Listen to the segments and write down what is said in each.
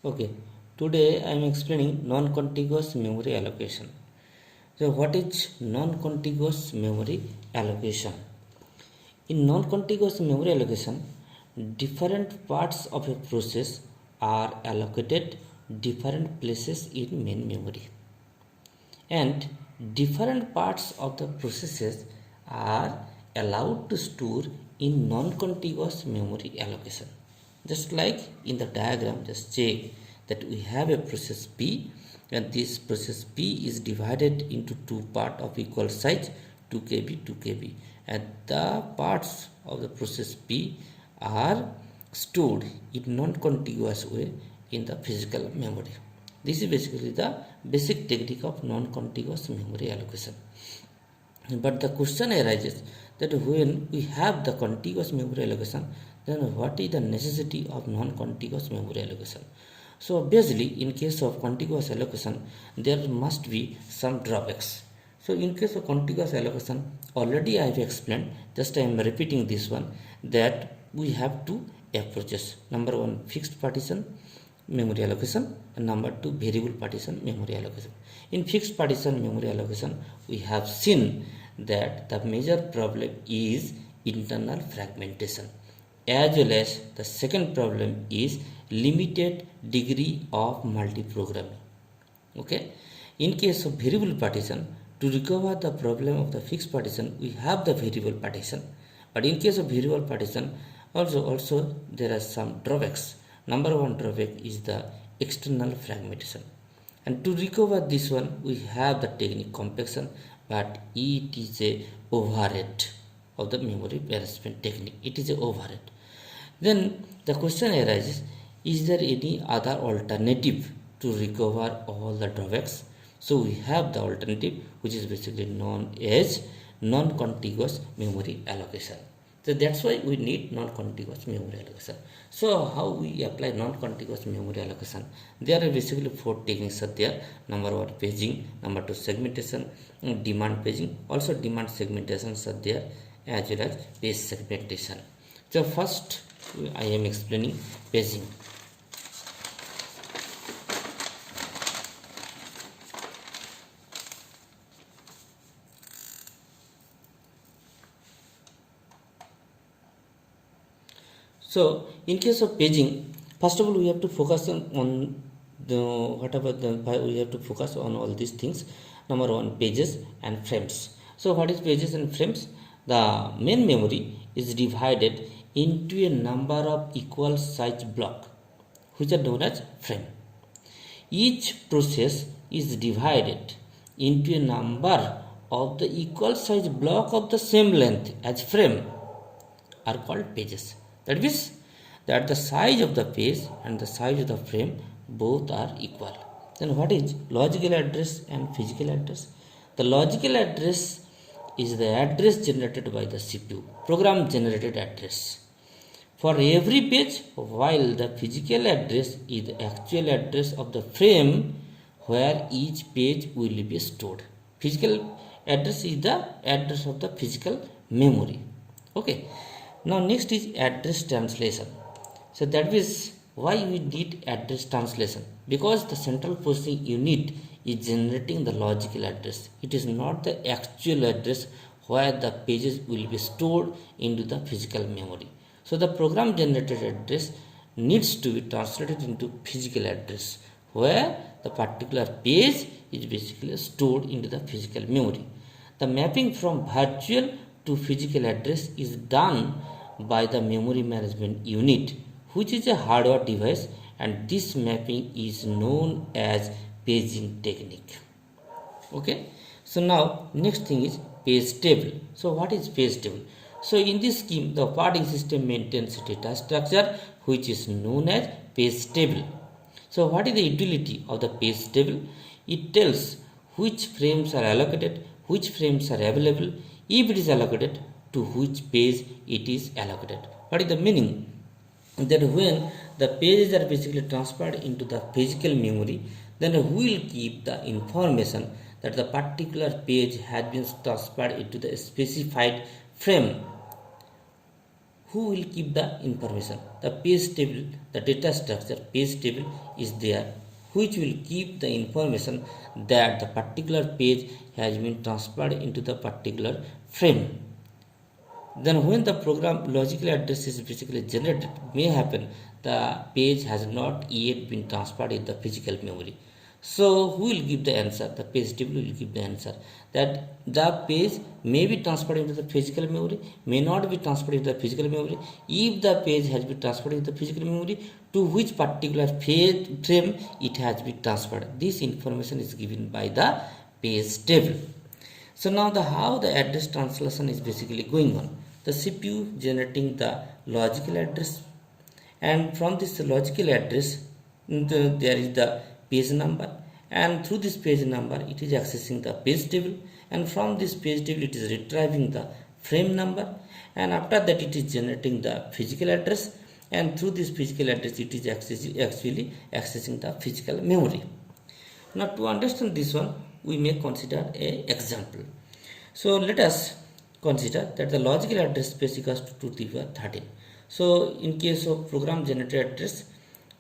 Okay, today I am explaining non-contiguous memory allocation. So, what is non-contiguous memory allocation? In non-contiguous memory allocation, different parts of a process are allocated different places in main memory, and different parts of the processes are allowed to store in non-contiguous memory allocation. Just like in the diagram, just check that we have a process P, and this process P is divided into two parts of equal size, 2 kb 2 kb, and the parts of the process P are stored in non-contiguous way in the physical memory. This is basically the basic technique of non-contiguous memory allocation. But the question arises that when we have the contiguous memory allocation, then what is the necessity of non-contiguous memory allocation? So obviously, in case of contiguous allocation, there must be some drawbacks. So in case of contiguous allocation, already I have explained, just I am repeating this one, that we have two approaches. Number one, fixed partition memory allocation, and number two, variable partition memory allocation. In fixed partition memory allocation, we have seen that the major problem is internal fragmentation, as well as the second problem is limited degree of multiprogramming. Okay, in case of variable partition, to recover the problem of the fixed partition, we have the variable partition, but in case of variable partition, also there are some drawbacks. Number one drawback is the external fragmentation, and to recover this one, we have the technique compaction, but it is a overhead of the memory management technique. It is a overhead. Then the question arises, is there any other alternative to recover all the drawbacks? So we have the alternative, which is basically known as non-contiguous memory allocation. So that's why we need non-contiguous memory allocation. So how we apply non-contiguous memory allocation? There are basically four techniques are there. Number one, paging. Number two, segmentation. Demand paging. Also demand segmentations are there, as well as page segmentation. So first I am explaining paging. So in case of paging, first of all we have to focus on the whatever the we have to focus on all these things. Number one, pages and frames. So what is pages and frames? The main memory is divided into a number of equal size block, which are known as frame. Each process is divided into a number of the equal size block of the same length as frame are called pages. That means that the size of the page and the size of the frame both are equal. Then what is logical address and physical address? The logical address is the address generated by the CPU, program generated address for every page, while the physical address is the actual address of the frame where each page will be stored. Physical address is the address of the physical memory. Okay. Now next is address translation. So that is why we need address translation, because the central processing unit is generating the logical address. It is not the actual address where the pages will be stored into the physical memory. So the program generated address needs to be translated into physical address where the particular page is basically stored into the physical memory. The mapping from virtual to physical address is done by the memory management unit, which is a hardware device, and this mapping is known as paging technique. Okay, so now next thing is page table. So what is page table? So in this scheme, the operating system maintains data structure which is known as page table. So what is the utility of the page table? It tells which frames are allocated, which frames are available, if it is allocated, to which page it is allocated. What is the meaning? That when the pages are basically transferred into the physical memory, then we will keep the information that the particular page has been transferred into the specified frame who will keep the information? The page table, the data structure page table is there, which will keep the information that the particular page has been transferred into the particular frame. Then when the program logical address is basically generated, may happen the page has not yet been transferred in the physical memory. So who will give the answer? The page table will give the answer that the page may be transferred into the physical memory, may not be transferred into the physical memory. If the page has been transferred into the physical memory, to which particular frame it has been transferred, this information is given by the page table. So now how the address translation is basically going on. The CPU generating the logical address, and from this logical address there is the page number, and through this page number it is accessing the page table, and from this page table it is retrieving the frame number, and after that it is generating the physical address, and through this physical address it is actually accessing the physical memory. Now to understand this one, we may consider a example. So let us consider that the logical address space equals to 2 to the power 13. So in case of program generated address,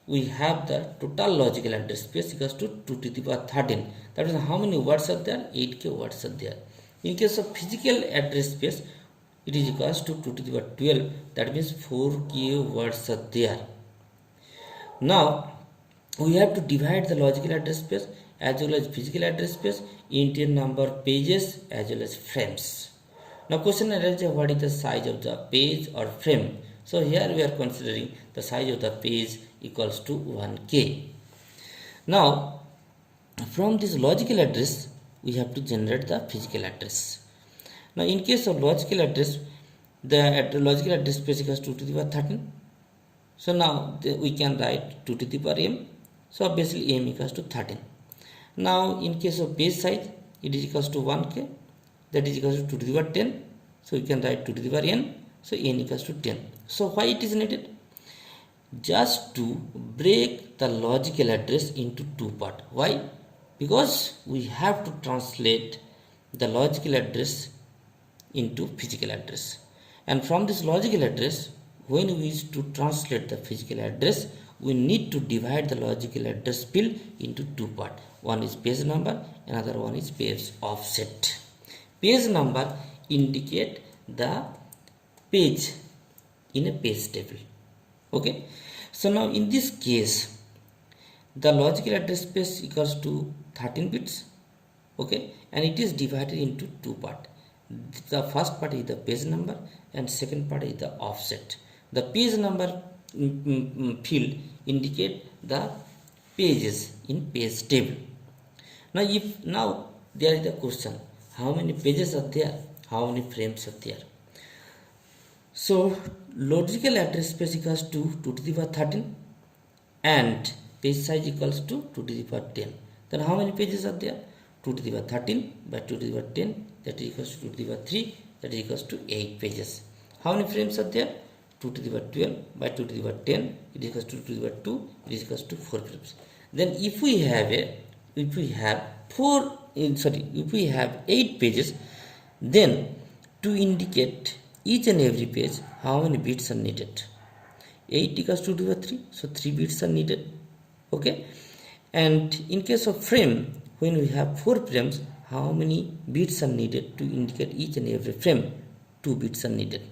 we have the total logical address space equals to 2 to the power 13. That is how many words are there? 8k words are there. In case of physical address space, it is equals to 2 to the power 12. That means 4k words are there. Now we have to divide the logical address space as well as physical address space into a number of pages as well as frames. Now question arises, what is the size of the page or frame? So here we are considering the size of the page equals to 1k. Now from this logical address we have to generate the physical address. Now in case of logical address, the logical address space equals 2 to the power 13. So now we can write 2 to the power m. So obviously m equals to 13. Now in case of page size, it is equals to 1k, that is equals to 2 to the power 10. So you can write 2 to the power n. So n equals to 10. So why it is needed? Just to break the logical address into two parts. Why? Because we have to translate the logical address into physical address, and from this logical address, when we wish to translate the physical address, we need to divide the logical address field into two parts. One is page number, another one is page offset. Page number indicate the page in a page table. Okay, so now in this case the logical address space equals to 13 bits. Okay, and it is divided into two parts. The first part is the page number and second part is the offset. The page number field indicate the pages in page table. Now there is the question, how many pages are there, how many frames are there? So logical address space equals to 2 to the power 13 and page size equals to 2 to the power 10. Then how many pages are there? 2 to the power 13 by 2 to the power 10, that is equals to 2 to the power 3, that is equals to 8 pages. How many frames are there? 2 to the power 12 by 2 to the power 10, it is equals to 2 to the power 2, it is equals to 4 frames. Then if we have 8 pages, then to indicate each and every page, how many bits are needed? 8 equals 2 to the power 3, so 3 bits are needed. Okay, and in case of frame, when we have 4 frames, how many bits are needed to indicate each and every frame? 2 bits are needed.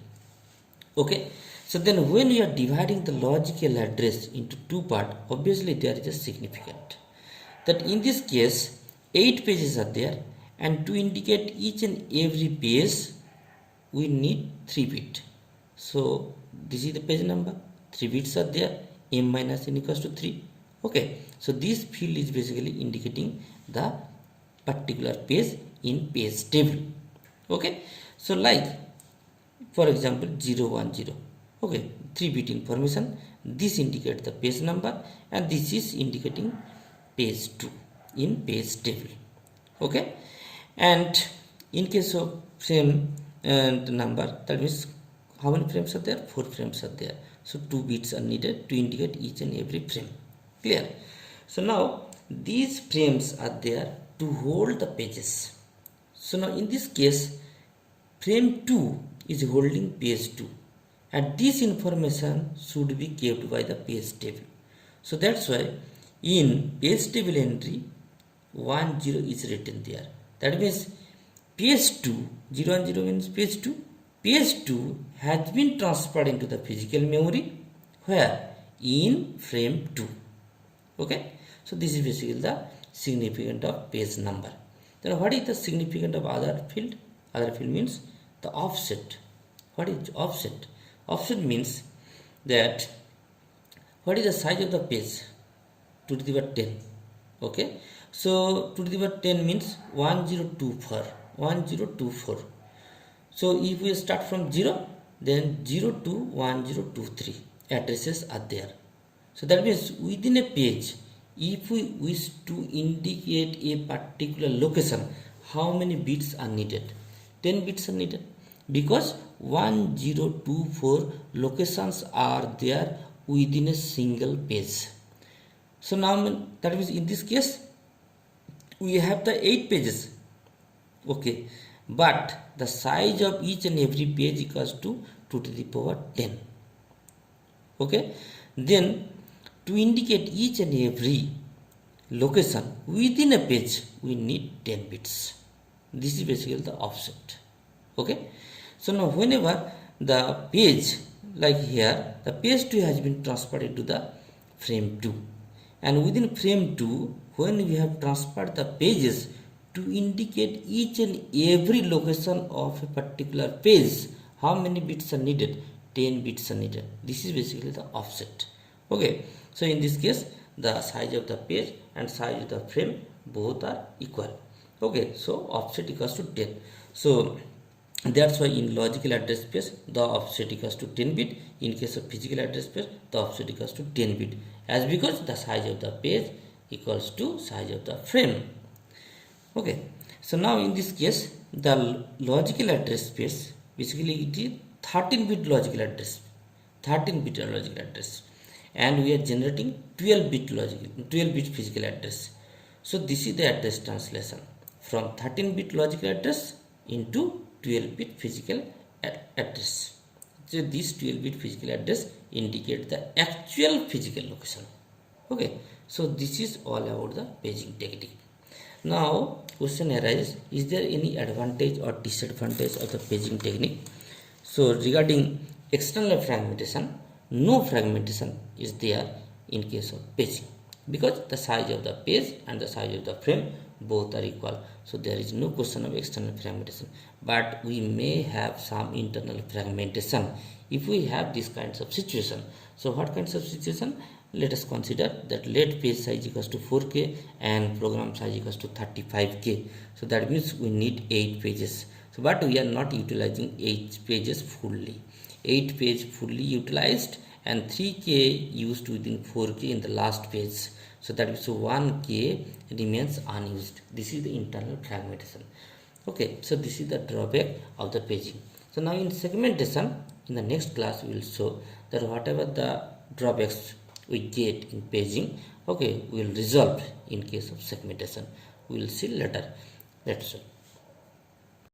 Okay, so then when we are dividing the logical address into two parts, obviously there is a significant that in this case 8 pages are there, and to indicate each and every page we need 3 bits. So this is the page number, 3 bits are there, m minus n equals to 3. Okay, so this field is basically indicating the particular page in page table. Okay, so like for example 010. Okay, 3-bit information, this indicates the page number and this is indicating page 2 in page table. Okay, and in case of frame and number, that means how many frames are there? 4 frames are there, so 2 bits are needed to indicate each and every frame. Clear? So now these frames are there to hold the pages. So now in this case frame 2 is holding page 2 and this information should be kept by the page table. So that's why in page table entry 10 is written there. That means page 2, 010 means page 2. Page 2 has been transferred into the physical memory where in frame 2. Okay, so this is basically the significance of page number. Then what is the significance of other field? Other field means the offset. What is offset? Offset means that what is the size of the page? 2 to the power 10. Okay, so 2 to the power 10 means 1024. 1024. So if we start from 0, then 0 to 1023 addresses are there. So that means within a page, if we wish to indicate a particular location, how many bits are needed? 10 bits are needed, because 1024 locations are there within a single page. So now that means in this case we have the 8 pages. Okay, but the size of each and every page equals to 2 to the power 10. Okay, then to indicate each and every location within a page, we need 10 bits. This is basically the offset. Okay, so now whenever the page, like here, the page 2 has been transferred into the frame 2, and within frame 2, when we have transferred the pages to indicate each and every location of a particular page, how many bits are needed? 10 bits are needed. This is basically the offset. Okay, so in this case the size of the page and size of the frame both are equal. Okay, so offset equals to 10. So that's why in logical address space the offset equals to 10 bit. In case of physical address space, the offset equals to 10 bit, as because the size of the page equals to size of the frame. Okay, so now in this case the logical address space, basically it is 13 bit logical address, 13 bit logical address, and we are generating 12 bit physical address. So this is the address translation from 13 bit logical address into 12 bit physical address. So this 12 bit physical address indicates the actual physical location. Okay, so this is all about the paging technique. Now question arises, is there any advantage or disadvantage of the paging technique? So regarding external fragmentation, no fragmentation is there in case of paging, because the size of the page and the size of the frame both are equal. So there is no question of external fragmentation, but we may have some internal fragmentation if we have these kinds of situation. So what kinds of situation? Let us consider that let page size equals to 4K and program size equals to 35K. So that means we need 8 pages. So but we are not utilizing 8 pages fully. 8 page fully utilized and 3K used within 4K in the last page. So that means 1K remains unused. This is the internal fragmentation. Okay, so this is the drawback of the paging. So now in segmentation, in the next class we will show that whatever the drawbacks we get in paging, okay, we will resolve in case of segmentation. We will see later. That's all.